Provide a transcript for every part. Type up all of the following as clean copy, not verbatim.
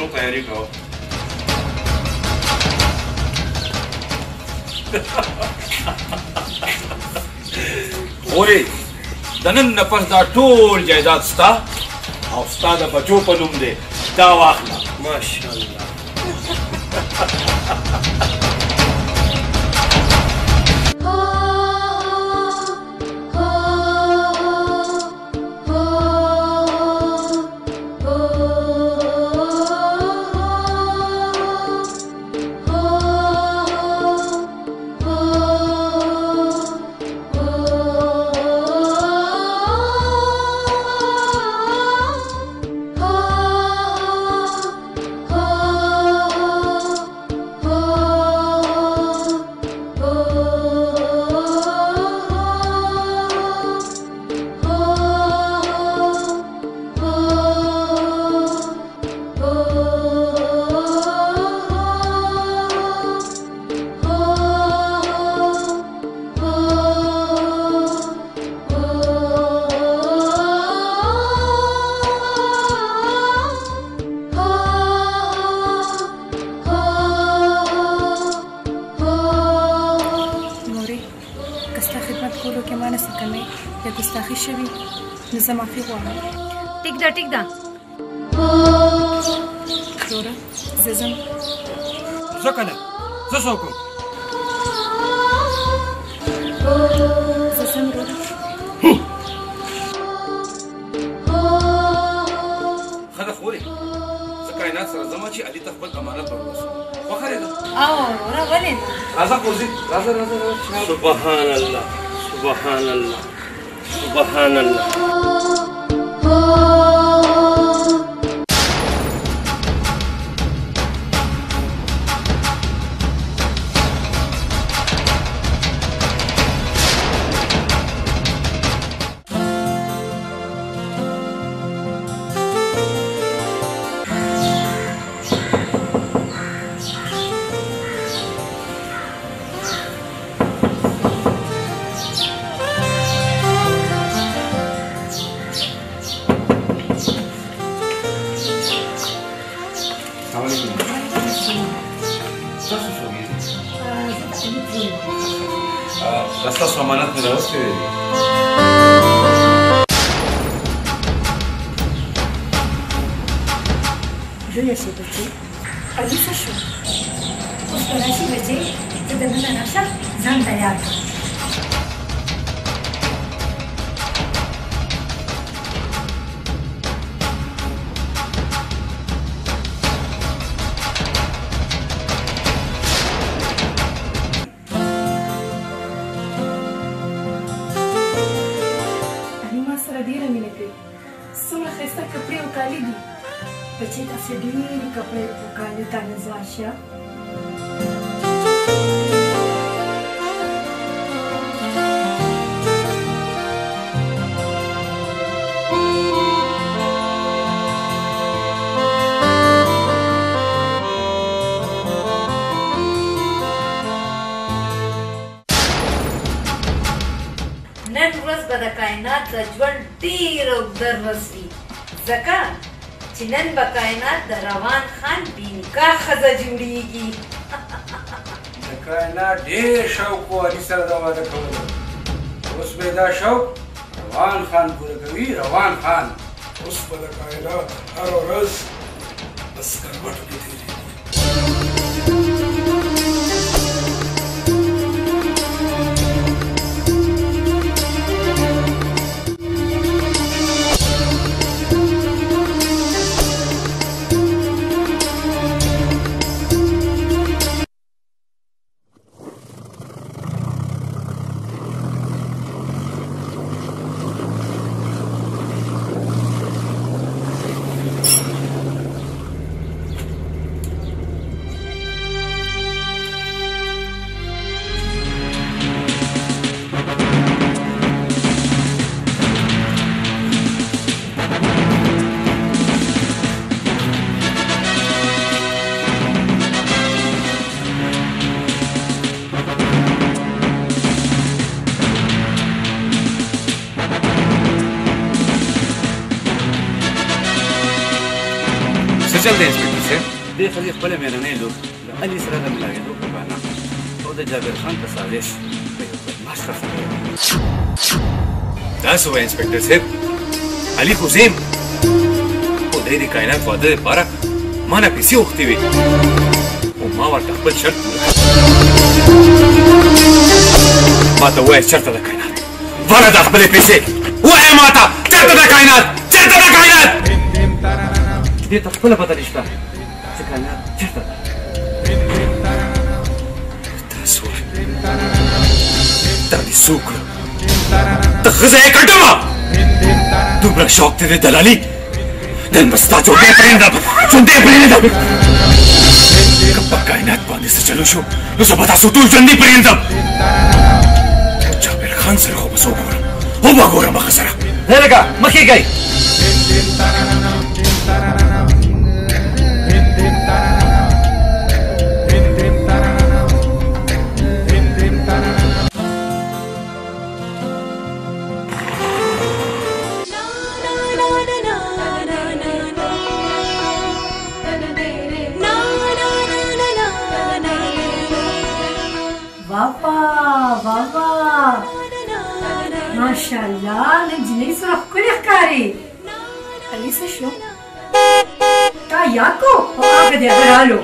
شنو تیاری کوه وای د نن نفس دا ټول جایداد ستا او ستا د بچو په نوم دی دا واخله ماشاءالله زه معافي غواړم ټیک ده ټیک ده وروره زه ځم زه که نه زه څه وکړم زه ځم وروره ښه ده خورې زه کاینات سره ځمه چې علي ته خپل امانت ورورسوم خوښه دې ده او وروره ولې نه راځه قرضي راځه سبحان الله سبحان الله سبحان الله ستاسو امانت مې راوستی دی لویه شي بچې علي څه شو اوس به راشي بچې ته دننه راشه ځان تیار کړه بچې تاسې ډېرې کپړې په کالي ته نظر شه نن ورځ به د کائنات د ژوند ډېر اوږده ورځ وي ځکه چې نن به کائنات د روان خان بې نکاح ښځه جوړېږي د کائنات ډېر شوق و علي سره د واده کولو اوس به دا شوق روان خان پوره کوي روان خان اوس به د کائنات هره ورځ په سکروټو کې تېرېږي चलते हैं इंस्पेक्टर से دې خلي خپل مېرمنې لور د علي سره د ملاقېدو په بهانه او د جابر خان په سازش مشقه تاسو وایئ انسپکټر صاحب علي خو زه یم خو دی د کائنات واده دپاره ما نه پیسې غوښتې وې خو ما ورته خپل شرط ما ته ووایه چېرته د کائنات وله دا خپلې پیسې ووایه ما ته چېرته د کائنات چېرته د کائنات دې ته خپله پته نشته چې کائنات چېرته ده تاسو دا دې څه وکړه ته ښځه یې کټمه دومره شوق دې د دلالي نن به ستا چوکۍ پرېږدم ژوندی پرېږدم که په کائنات باندې څه چلو شو نو زه به تاسو ټول ژوندي پرېږدم جابر خان سره خو به زه وګورم وبګورم هغه سره هلکه مه کېږئ ماشاءالله نجلۍ سره ښکلې ښکارې علي څه شو تا یاد کو او هغه دې هغه رالو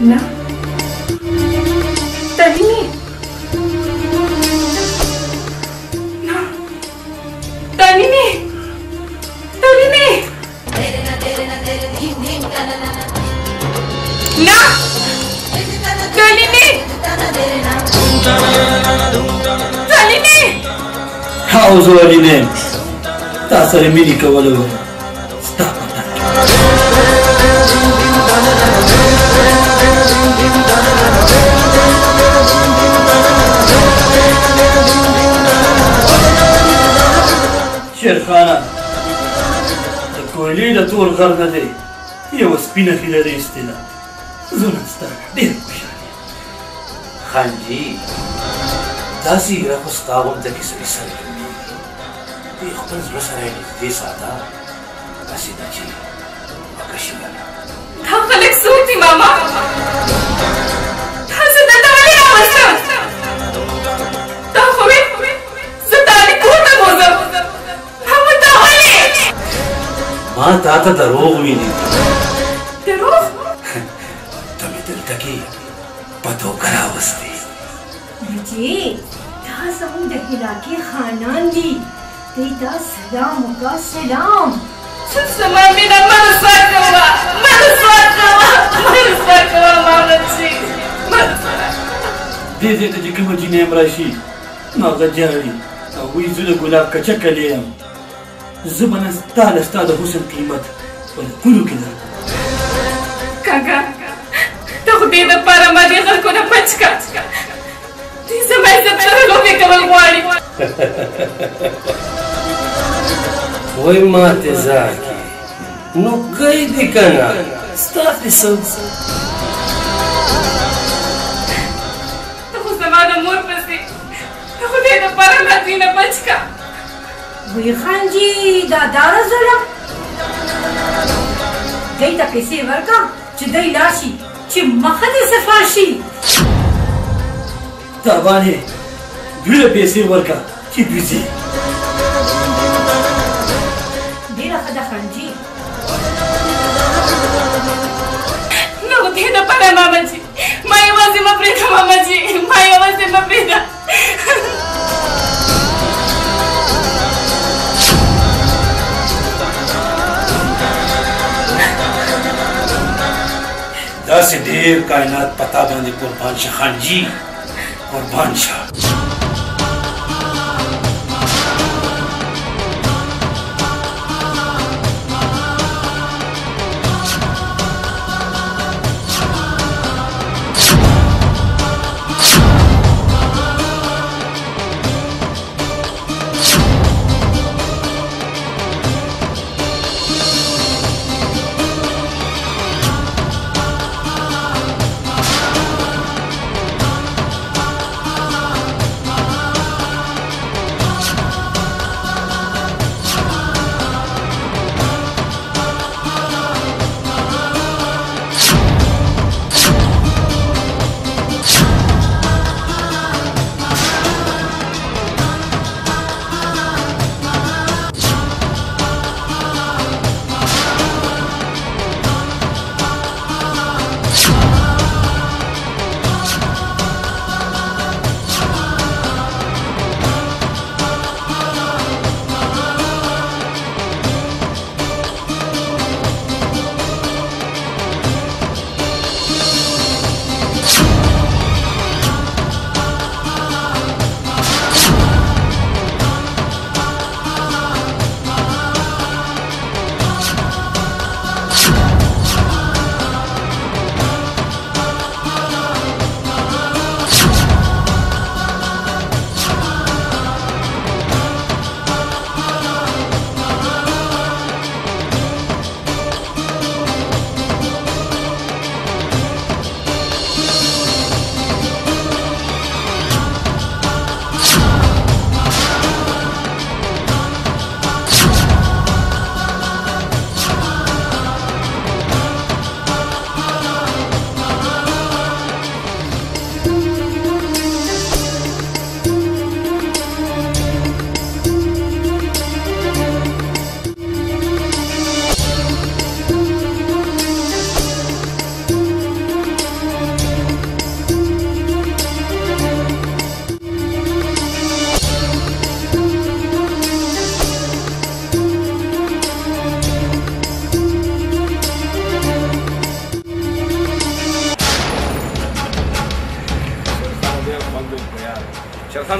نه تنینی نه تنینی تنینی نه تنینی تنینی حوض والدین تا سره مینې کولو ستا پته شیرخانه د کوهلي د تور غر نه دی یوه سپینه هیله ده ایستېده زه نن ستا ډېر خوشحال یم خانجي داسې یره خو ستا غوندې کیسې سره جوړېږي دوی خپل زړه سره یې نږدې ساته داسې ده چې وکشي ونه دا خلک څوک دي ماما تاسو دلته ولې راوستم دا خو مې زه د علي کور ته بوځم ماما دا ولې ما تا ته دروغ ویلي دروغ ته مې دلته کې په دوکه راوستې بچې دا زموږ د علاقې خانان دي دوی ته سلام وکړه سلام زما مینه مه رسوا کوه مه رسوا کوه مه رسوا کوه مامچي مه رسوا دې ځای ته چې کومه جینۍ هم راشي نو هغه ژاړي او وایي زه د ګلاب کچکلې یم زه به نن ستا له ستا د حسن قیمت په لکونو کې درکړم کاکا ته خدای دپاره ما دې خلکو نه بچ کړه دوی زما عزت سره لوبې کول غواړي وای ماته زاکي نو کوي دې کنه ستا قسم ته خو زما د مور پسې ته خدای دپاره ما دوی نه بچ کړه وی خانجي دا داره ظلم دی ته پیسې ورکړه چې دی لاړ شي چې مخه دې صفا شي تابانې دوی له پیسې ورکړه چې دوی ځي ډېره ښه ده خانجي نو خدای دپاره مامچي ما یوازې مه پرېږده مامچي ما یوازې مه پرېږده داسې ډېر کائنات پتا باندې قربان شه خانجي قربان شه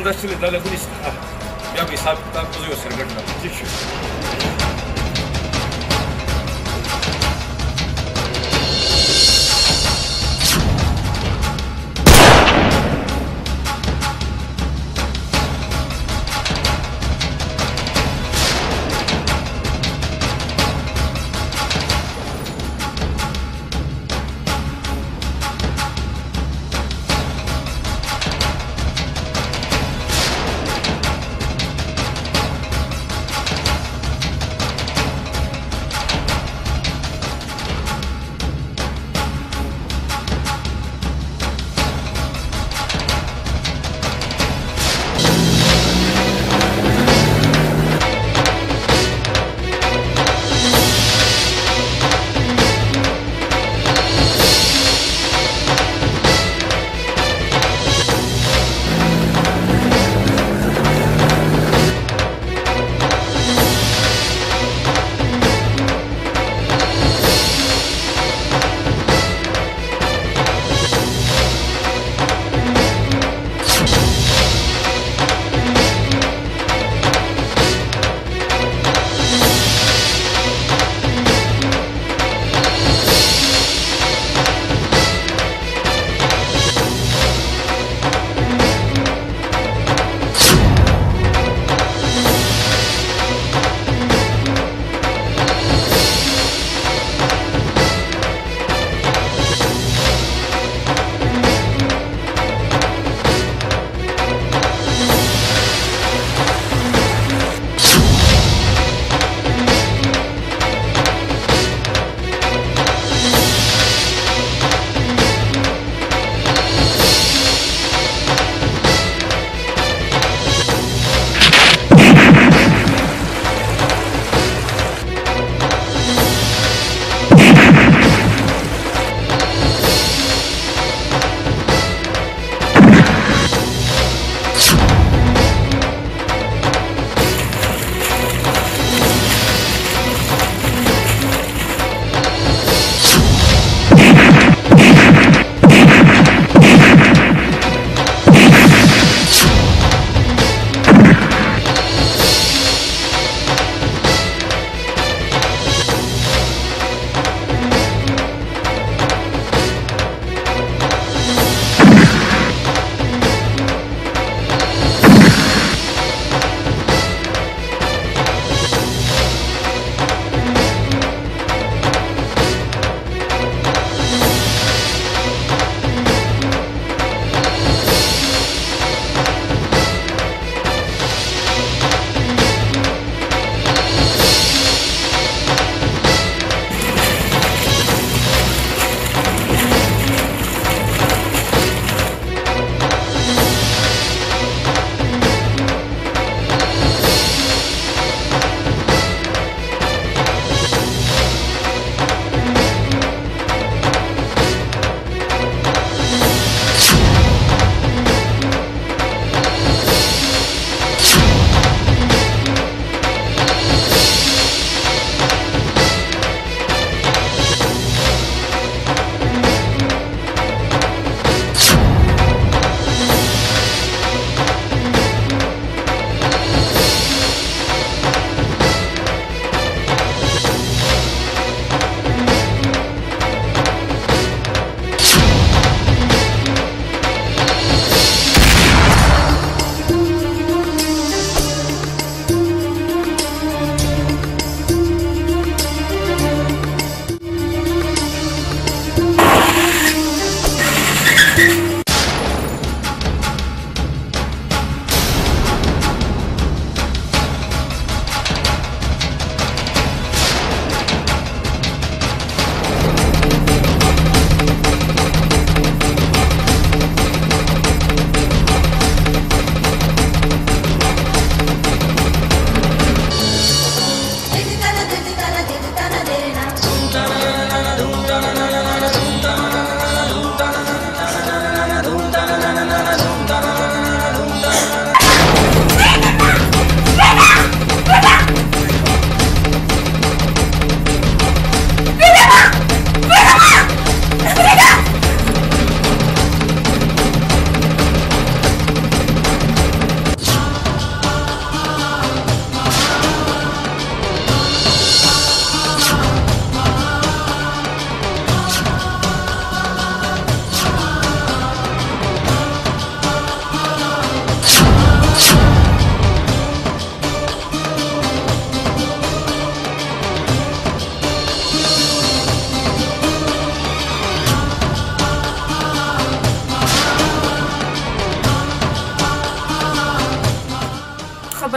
مرشد دله ونیسته بیا به حساب کتاب کوزو سرګرد نه ٹھیک شو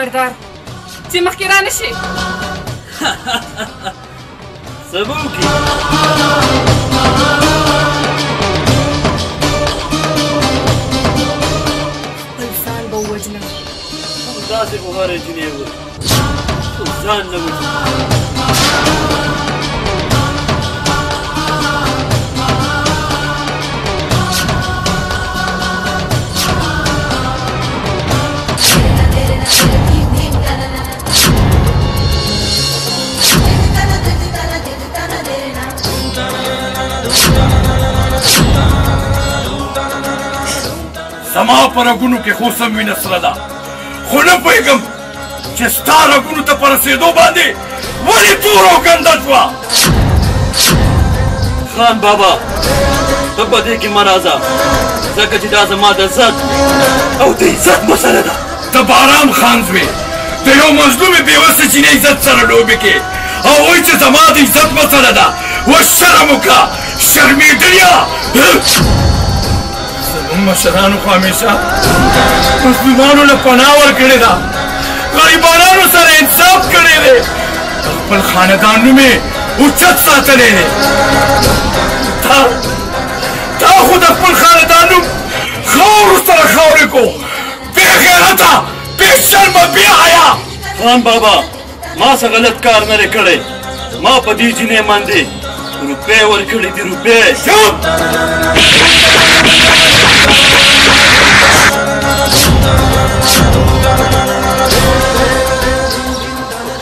خبردار چې مخکې را نه شي. څه به وکړي؟ خپل ځان به ووژنم. همداسې خو هرې جنې وایي خو ځان نه وژني. زما په رګونو کې خو سم وینه سره ده، خو نه پوهېږم چې ستا رګونو ته په رسېدو باندې ولې تور او ګنده شوه. خان بابا ته په دې کې مه راځه، ځکه چې دا زما د عزت او د عزت مسله ده. ته بارام خان زوی د یو مظلومې بېوسه چینې عزت سره لوبې کې او وایي چې زما د عزت مسله ده. وشرم وکړه شرمېدلیا. زموږ مشرانو خو همیشه مظلومانو له پناه ورکړې ده، غریبانانو سره انصاف کړی دی، خپل خاندان نوم یې اوچت ساتلی دی. تا خو د خپل خاندان نوم خاورو سره خاورې کو، بې غیرته، بې شرمه، بې حیا. خان بابا ما څه غلط کار نه دی کړی، ما په دې جینۍ باندې روپۍ ورکړې دي. روپۍ چوپ!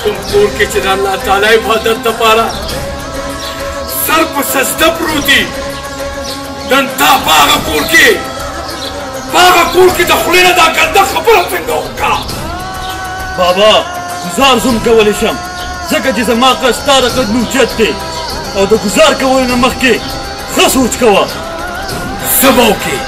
کوم کور کې چې د الله تعالی عبادت دپاره سر په سجده پروت دي، نن تا په هغه کور کې د خولې نه دا ګنده خبره څنګه وکړه؟ بابا ګزار زه هم کولی شم، ځکه چې زما قد ستا د قد اوچت دی او د ګزار کولو نه مخکې ښه سوچ کوه. څه به وکړې؟